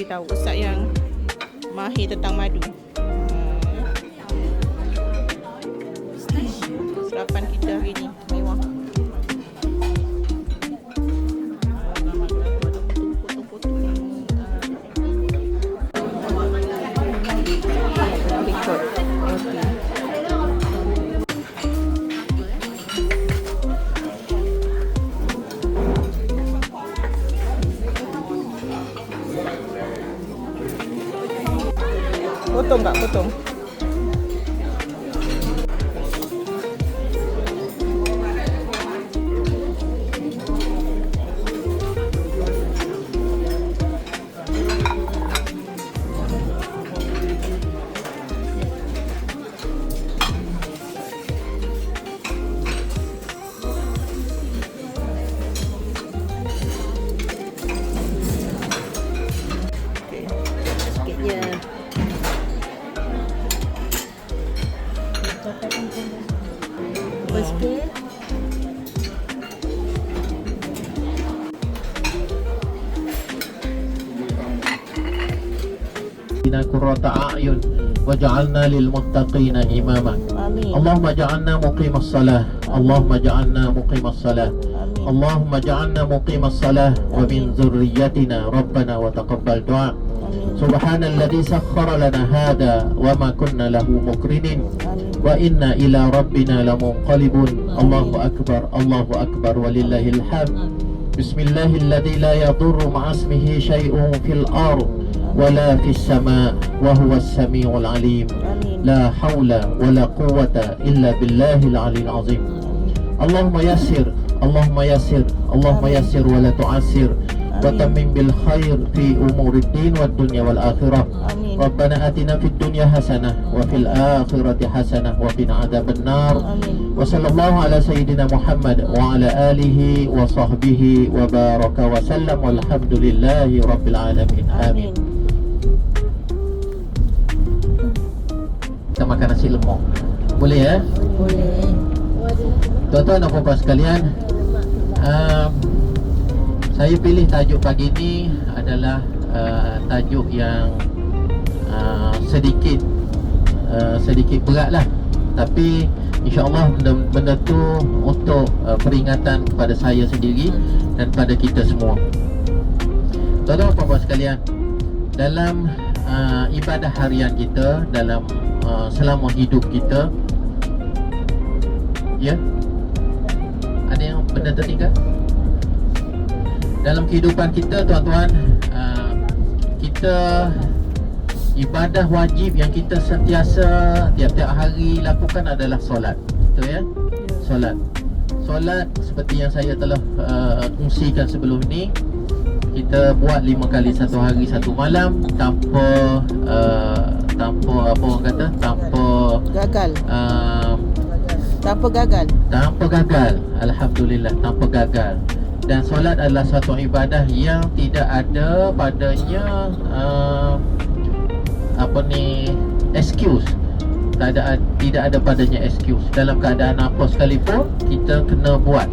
tahu, ustaz yang mahir tentang madu. Sarapan kita hari ni mewah. Potong tak? Potong. Sikitnya. Spoon. Bina qurrata a'yun waj'alna lil muttaqina imama. Amin. Allahumma ja'alna muqimas salah. Allahumma ja'alna muqimas salah. Amin. Allahumma ja'alna muqimas salah wa min dhurriyyatina rabbana wa taqabbal du'a. Amin. Subhanalladzi sakhkhara lana hada wa ma kunna lahu muqrinin wa inna ila rabbina lamunqalibun. Allahu akbar walillahil hamd. Bismillahilladzi la yadurru ma'asmihi syai'un fil ard wala fis sama' wa huwas samiul alim. La haula wala quwwata illa billahil aliyil azim. Allahumma yassir, Allahumma yassir, Allahumma yassir wa la tu'assir wa tammim bil khair fi umurid din wad dunya wal akhirah. Amin. Rabbana atina fid dunya hasanah wa fil akhirati hasanah wa qina adzaban nar. Amin. Wa sallallahu ala sayyidina Muhammad wa ala alihi wa sahbihi wa baraka wa sallam walhamdulillahi rabbil alamin. Amin. Kita makan nasi lemak. Boleh ya? Boleh. Tuan-tuan dan puan-puan sekalian, saya pilih tajuk pagi ni adalah tajuk yang sedikit berat lah. Tapi insyaAllah benda tu untuk peringatan kepada saya sendiri dan pada kita semua. Tuan-tuan dan puan-puan sekalian, dalam ibadah harian kita, dalam selama hidup kita, ya, ada yang benda tertinggal dalam kehidupan kita, tuan-tuan. Kita ibadah wajib yang kita sentiasa tiap-tiap hari lakukan adalah solat. Betul ya? Solat. Solat seperti yang saya telah kongsikan sebelum ini, kita buat 5 kali satu hari satu malam tanpa apa orang kata, tanpa Gagal. Tanpa gagal. Alhamdulillah, tanpa gagal. Dan solat adalah satu ibadah yang tidak ada padanya excuse. Tidak ada padanya excuse. Dalam keadaan apa sekalipun kita kena buat.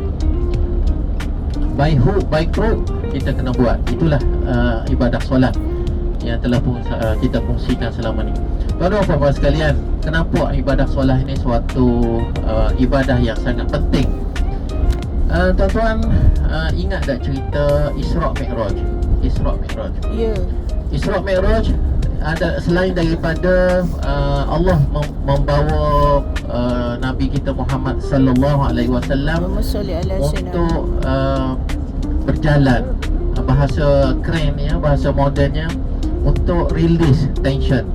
By hook, by crook, kita kena buat. Itulah ibadah solat yang telah kita kongsikan selama ni. Tuan-tuan dan puan-puan sekalian, kenapa ibadah solat ini suatu ibadah yang sangat penting? Tuan-tuan ingat tak cerita Isra' Mi'raj? Ya. Isra' Mi'raj ada, selain daripada Allah membawa Nabi kita Muhammad sallallahu alaihi wasallam untuk berjalan, bahasa keren ya, bahasa modernnya, untuk release tension.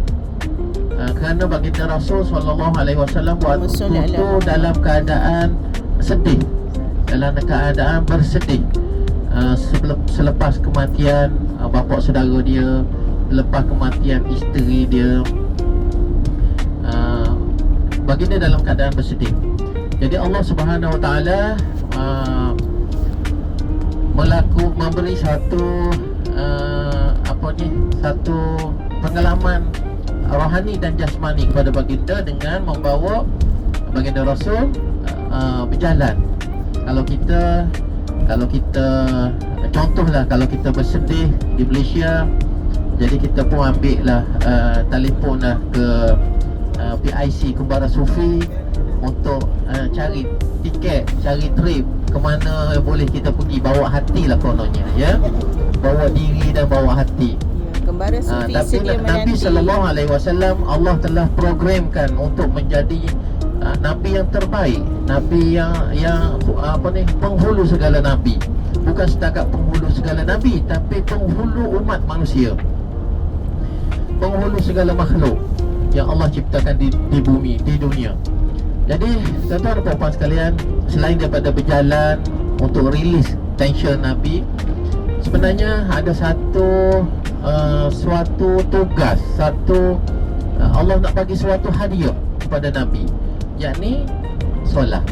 Kerana baginda Rasul sallallahu alaihi wasallam waktu itu dalam keadaan sedih, dalam keadaan bersedih, selepas kematian bapa saudara dia, lepas kematian isteri dia, baginda dalam keadaan bersedih. Jadi Allah Subhanahu Wa Taala memberi satu satu pengalaman rohani dan jasmani kepada baginda dengan membawa baginda Rasul berjalan. Kalau kita contohlah, kalau kita bersedih di Malaysia, Jadi kita pun ambil lah telefon lah ke PIC Kumbara Sufi untuk cari tiket, cari trip ke mana boleh kita pergi. Bawa hati lah kononnya, ya. Bawa diri dan bawa hati. Kembara Sufi Tapi sedia Nabi menanti. sallallahu alaihi wasallam Allah telah programkan untuk menjadi nabi yang terbaik, nabi yang penghulu segala nabi. Bukan setakat penghulu segala nabi, tapi penghulu umat manusia, penghulu segala makhluk yang Allah ciptakan di bumi, di dunia. Jadi tuan-tuan dan puan sekalian, selain daripada berjalan untuk rilis tension Nabi, sebenarnya ada suatu tugas, Allah nak bagi suatu hadiah kepada Nabi, yakni solat.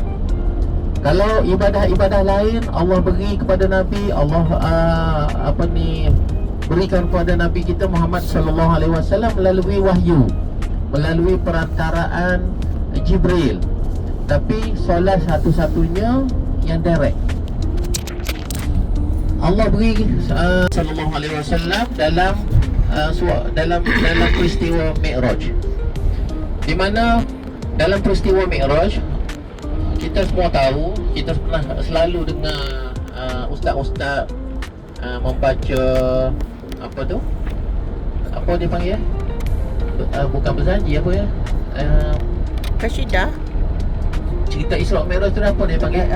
Kalau ibadah-ibadah lain Allah beri kepada Nabi, Allah berikan kepada Nabi kita Muhammad sallallahu alaihi wasallam melalui wahyu, melalui perantaraan Jibril. Tapi solat satu-satunya yang direct Allah beri sallallahu alaihi wasallam dalam peristiwa Mi'raj. Di mana dalam peristiwa Mi'raj, kita semua tahu, kita pernah selalu dengar ustaz-ustaz membaca apa tu? Apa dia panggil? Bukan berjanji, apa ya? Kasyidah. Cerita Isra Mi'raj tu apa dia panggil?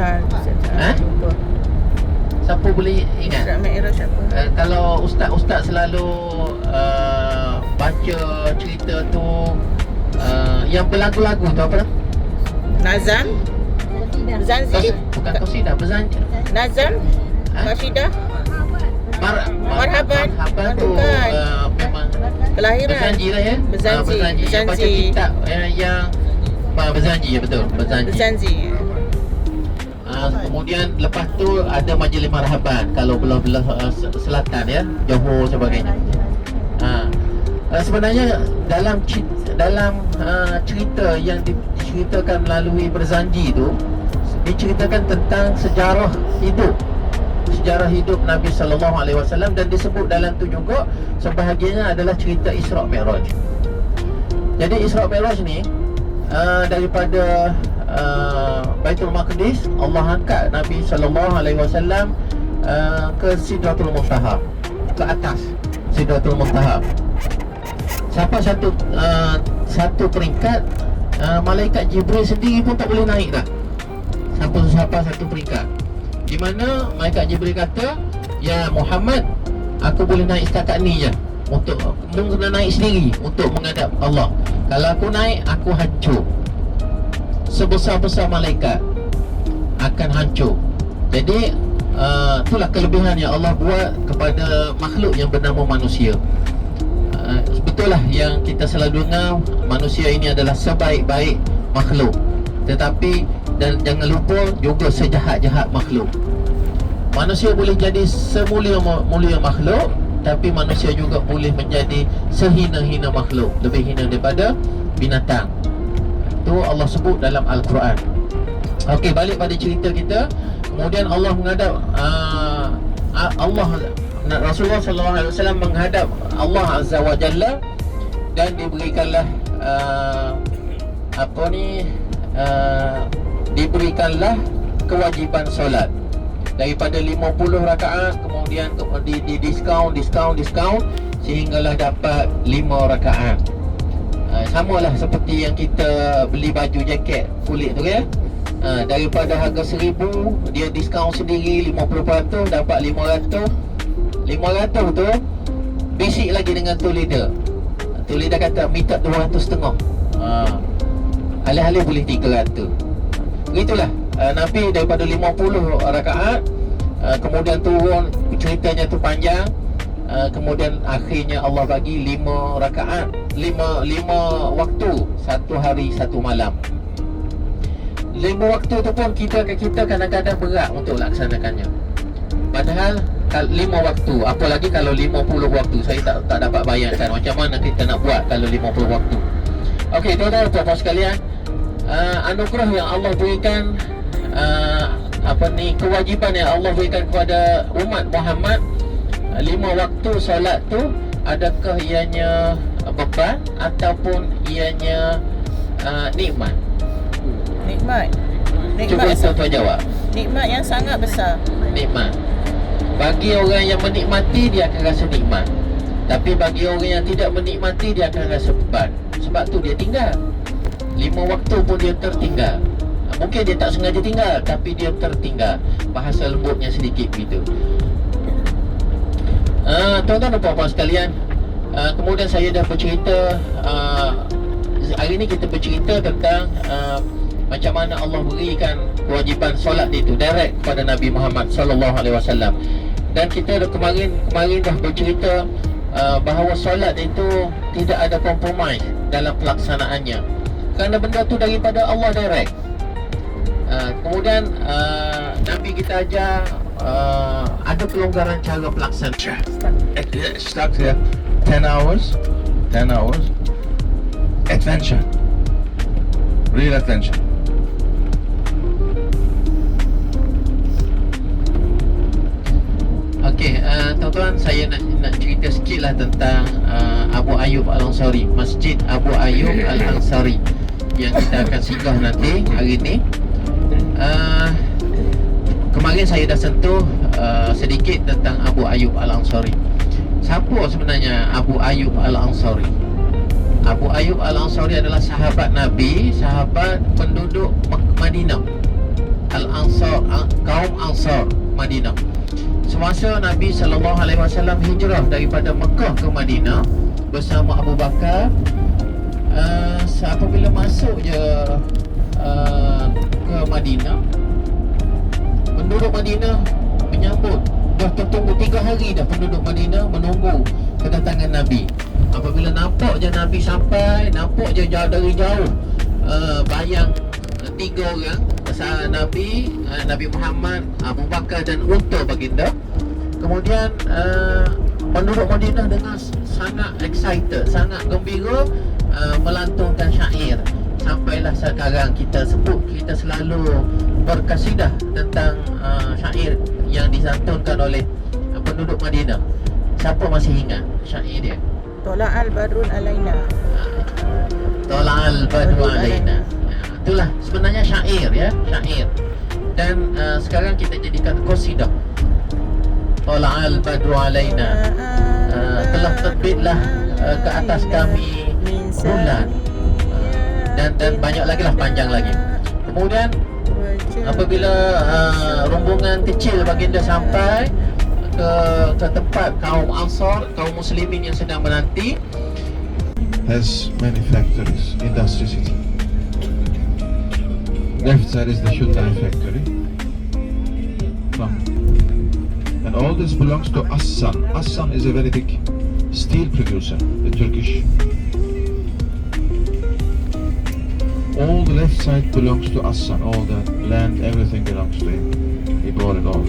Siapa boleh ingat? Isra Mi'raj apa? Kalau ustaz-ustaz selalu baca cerita tu, yang berlagu-lagu tu apa? Nazan. Zanzi. Bukan qasidah, berzanji. Nazan. Kasyidah. Marhaban. Marhaban tu Bukan. memang Kelahiran. berzanji lah ya. Berzanji. Yang baca kitab yang berzanji, ya betul, berzanji. Zanzi. Kemudian lepas tu ada majlis marhaban kalau belah-belah selatan ya, Johor sebagainya. Sebenarnya dalam cerita yang diceritakan melalui berzanji tu, diceritakan tentang sejarah hidup Nabi sallallahu alaihi wasallam, dan disebut dalam tu juga sebahagiannya adalah cerita Isra Mi'raj. Jadi Isra Mi'raj ni daripada Baitul Maqdis, Allah angkat Nabi sallallahu alaihi wasallam ke Sidratul Muntaha, ke atas Sidratul Muntaha. Sampai satu peringkat, malaikat Jibril sendiri pun tak boleh naik dah. Sampai satu peringkat di mana malaikat Jibril kata, "Ya Muhammad, aku boleh naik setakat ni je. Untuk kena naik sendiri untuk menghadap Allah. Kalau aku naik, aku hancur. Sebesar-besar malaikat akan hancur." Jadi itulah kelebihan yang Allah buat kepada makhluk yang bernama manusia. Betul lah yang kita selalu dengar, manusia ini adalah sebaik-baik makhluk, tetapi dan jangan lupa juga sejahat-jahat makhluk. Manusia boleh jadi semulia-mulia makhluk, tapi manusia juga boleh menjadi sehina-hina makhluk, lebih hina daripada binatang. Itu Allah sebut dalam Al-Quran. Okey, balik pada cerita kita. Kemudian Allah menghadap Rasulullah sallallahu alaihi wasallam menghadap Allah Azza wa Jalla, dan diberikanlah diberikanlah kewajiban solat daripada 50 rakaat, kemudian di diskaun sehinggalah dapat 5 rakaat. Samalah seperti yang kita beli baju jaket kulit tu ya. Daripada harga 1000, dia diskaun sendiri 50%, dapat 500. 500 tu bisik lagi dengan tu leader. Tu leader kata minta 200.5. Alih-alih boleh 300. Begitulah Nabi daripada 50 rakaat, kemudian turun, ceritanya tu panjang. Kemudian akhirnya Allah bagi 5 rakaat, 5 waktu, 1 hari 1 malam. 5 waktu tu pun kita kadang-kadang berat untuk laksanakannya. Padahal 5 waktu, apalagi kalau 50 waktu, saya tak dapat bayangkan macam mana kita nak buat kalau 50 waktu. Okey, tuan-tuan dan puan sekalian, anugerah yang Allah berikan, kewajipan yang Allah berikan kepada umat Muhammad, 5 waktu solat tu adakah ianya beban ataupun ianya nikmat? Nikmat. Cuba Nikmat. tuan-tuan jawab. Nikmat yang sangat besar. Nikmat. Bagi orang yang menikmati, dia akan rasa nikmat. Tapi bagi orang yang tidak menikmati, dia akan rasa beban. Sebab tu dia tinggal. 5 waktu pun dia tertinggal. Mungkin dia tak sengaja tinggal, tapi dia tertinggal. Bahasa lembutnya sedikit begitu. Tuan-tuan dan puan-puan sekalian, kemudian saya dah bercerita, hari ni kita bercerita tentang macam mana Allah berikan kewajipan solat itu direct kepada Nabi Muhammad sallallahu alaihi wasallam. Dan kita dah kemarin dah bercerita bahawa solat itu tidak ada kompromi dalam pelaksanaannya, kerana benda tu daripada Allah direct. Kemudian Nabi kita ajar ada pelonggaran cara pelaksanaan. It starts here. 10 hours. Adventure. Real adventure. Okey, tuan-tuan, saya nak cerita sikit lah tentang Abu Ayyub Al-Ansari, Masjid Abu Ayyub Al-Ansari yang kita akan singgah nanti hari ni. Kemarin saya dah sentuh sedikit tentang Abu Ayyub Al-Ansari. Siapa sebenarnya Abu Ayyub Al-Ansari? Abu Ayyub Al-Ansari adalah sahabat Nabi, sahabat penduduk Madinah, Al-Ansar, kaum Ansar Madinah. Semasa Nabi SAW hijrah daripada Mekah ke Madinah bersama Abu Bakar, apabila masuk je ke Madinah, penduduk Madinah menyambut. Dah tertunggu 3 hari dah penduduk Madinah menunggu kedatangan Nabi. Apabila nampak je Nabi sampai, nampak je dari jauh bayang 3 orang, Nabi Muhammad, Abu Bakar dan unta baginda. Kemudian penduduk Madinah dengan sangat excited, sangat gembira, melantunkan syair. Sampailah sekarang kita selalu berkasidah tentang syair yang disantunkan oleh penduduk Madinah. Siapa masih ingat syair dia? Tola'al badrun alaina. Tola'al badrun alaina. Itulah sebenarnya syair, ya, syair. Dan sekarang kita jadikan qasidah. Tola'al badru alaina, telah terbitlah ke atas kami bulan, dan banyak lagi lah, panjang lagi. Kemudian apabila rombongan kecil baginda sampai ke tempat kaum Ansar, kaum muslimin yang sedang menanti, Has many factories, industry city. Left side is the Hyundai factory. And all this belongs to Assan. Assan is a very big steel producer, the Turkish. All the left side belongs to Assan. All the land, everything belongs to him. He bought it all.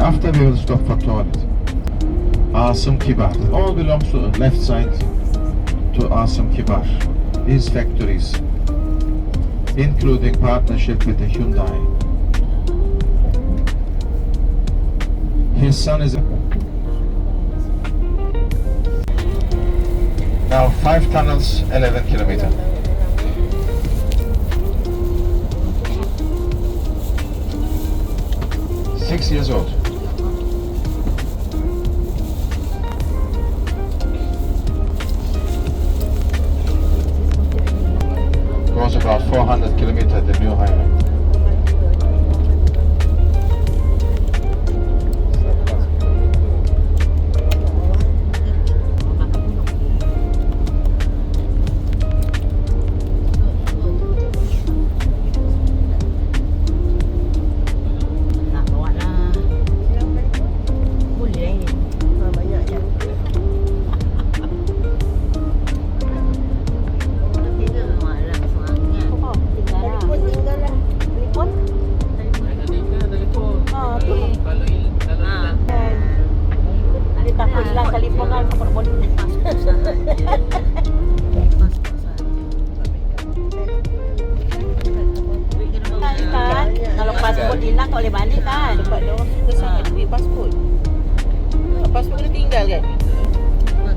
After we will stop for toilet. Asım Kibar. All belongs to the left side to Asım Kibar. His factories, including partnership with the Hyundai. His son is now 5 tunnels, 11 kilometers. Six years old. Goes about 400 kilometers, the new highway. telefon kan siapa nak boleh pasport sahaja. Kan? Kalau pasport hilang tak boleh balik kan? Sebab dia orang suka sangat duit pasport. Pasport kena tinggal kan?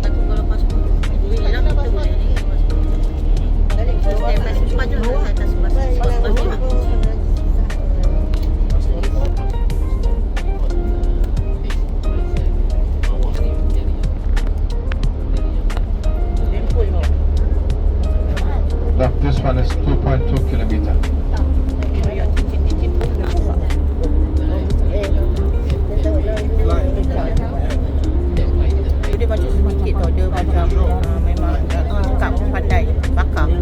Takut kalau pasport duit hilang kita boleh ni pasport. Cepat je lah atas pasport. Look, this one is 2.2 kilometer. Yang cincin-cincin pun nampak. Dia macam sedikit tau. Dia macam memang cakap pandai. Bakar.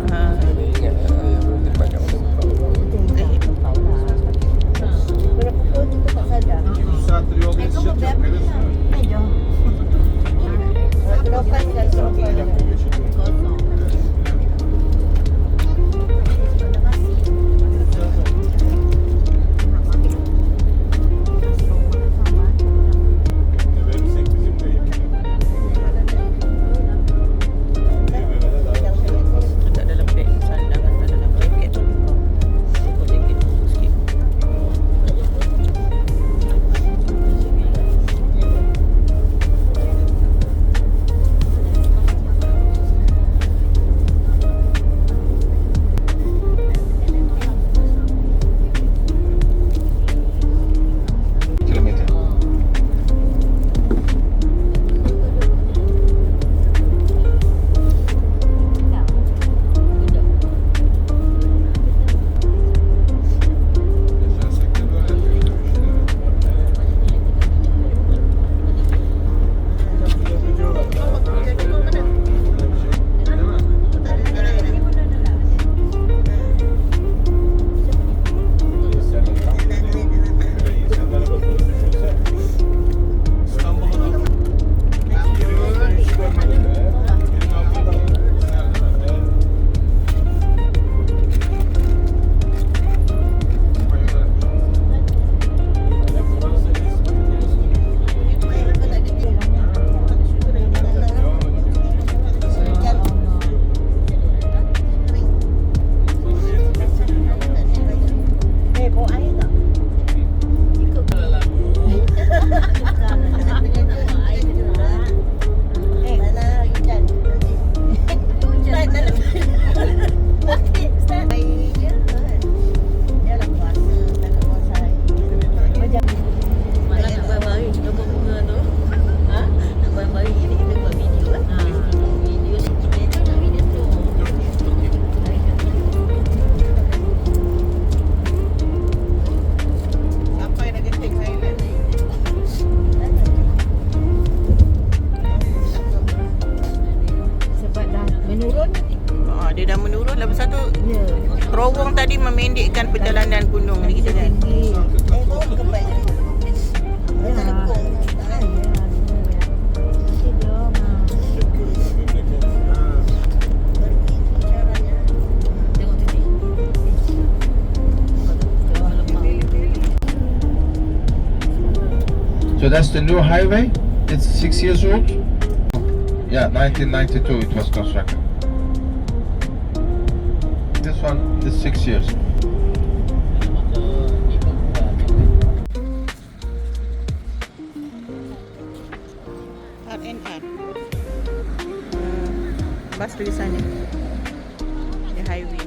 Dia dah menurun. Lepas tu terowong tadi memendekkan perjalanan gunung ni kita kan. So that's the new highway. It's 6 years old. Yeah, 1992 it was constructed. This one is 6 years. RNR. Bas tulisannya. The highway.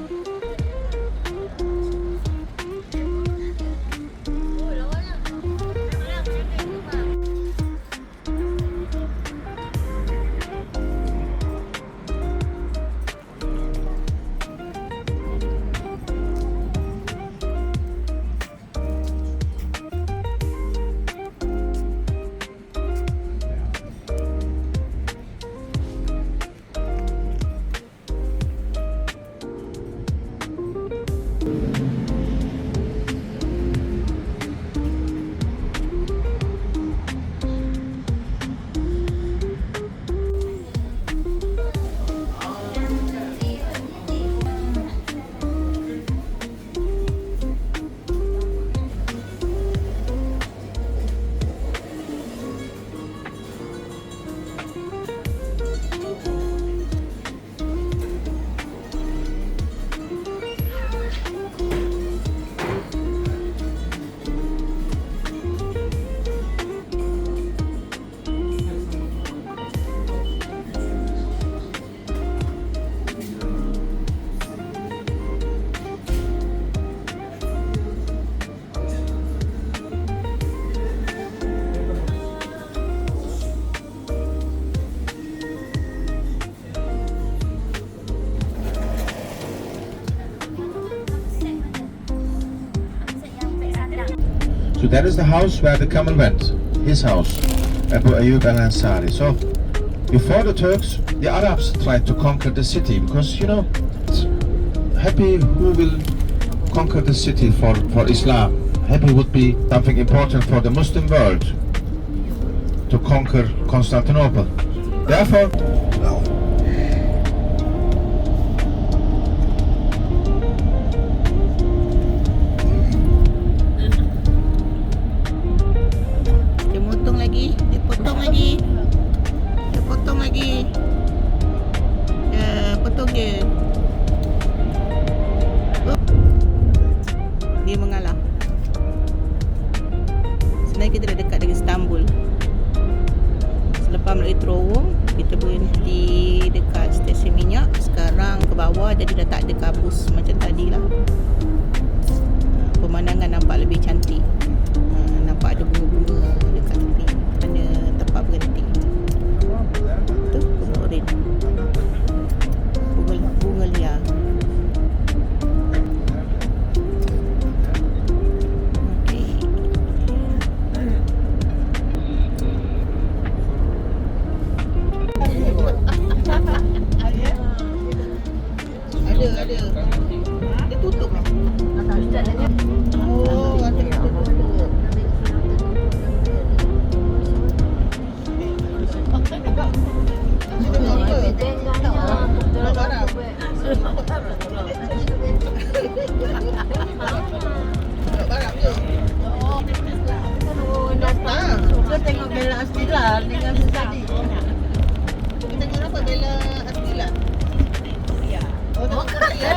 So that is the house where the camel went, his house, Abu Ayyub al-Ansari. So before the Turks, the Arabs tried to conquer the city because, you know, happy who will conquer the city for Islam. Happy would be something important for the Muslim world to conquer Constantinople. Therefore, Dia potong lagi. Dia potong lagi. Dia potong lagi. Dia potong dia. Dia mengalah. Sebenarnya kita dah dekat dengan Istanbul. Selepas melalui terowong, kita berhenti dekat stesen minyak. Sekarang ke bawah, jadi dah tak ada kabus macam tadi lah. Pemandangan nampak lebih cantik. Nampak ada bunga-bunga dekat tepi mana tempat berhenti. Tu bunga oren. Bunga liar. Okey. Ada. Dia tutup. Oh, ada tutup. Kita tengok Bella Astila dengan tadi. Kita tengok apa Bella Astila? Oh, Korea.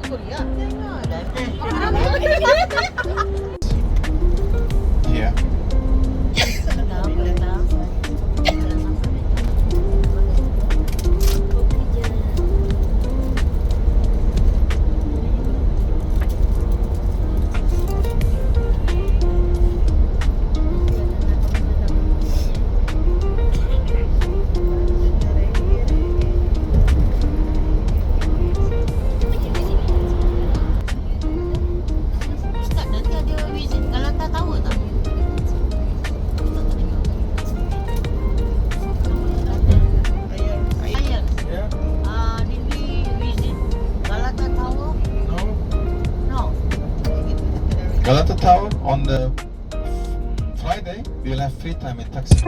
Korea. here. Ustaz, nanti ada visit Galata Tower tak? Ayat. Did we visit Galata Tower? No. Galata Tower on the Friday, we'll have free time in taxi.